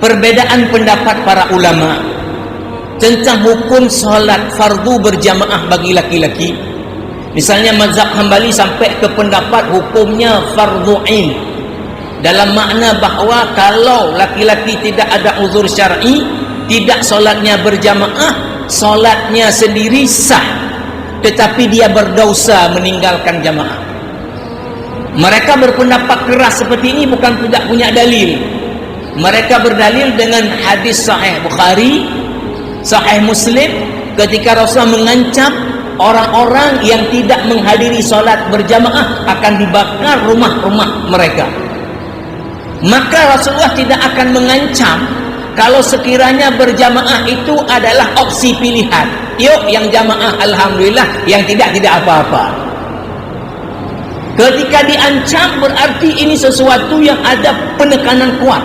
perbedaan pendapat para ulama tentang hukum solat fardu berjamaah bagi laki-laki. Misalnya mazhab Hambali sampai ke pendapat hukumnya fardu ain, dalam makna bahawa kalau laki-laki tidak ada uzur syar'i, tidak solatnya berjamaah, solatnya sendiri sah, tetapi dia berdosa meninggalkan jamaah. Mereka berpendapat keras seperti ini bukan tidak punya dalil. Mereka berdalil dengan hadis sahih Bukhari, sahih Muslim, ketika Rasulullah mengancam orang-orang yang tidak menghadiri solat berjamaah akan dibakar rumah-rumah mereka. Maka Rasulullah tidak akan mengancam kalau sekiranya berjamaah itu adalah opsi pilihan. Yuk yang jamaah alhamdulillah, yang tidak apa-apa. Ketika diancam berarti ini sesuatu yang ada penekanan kuat.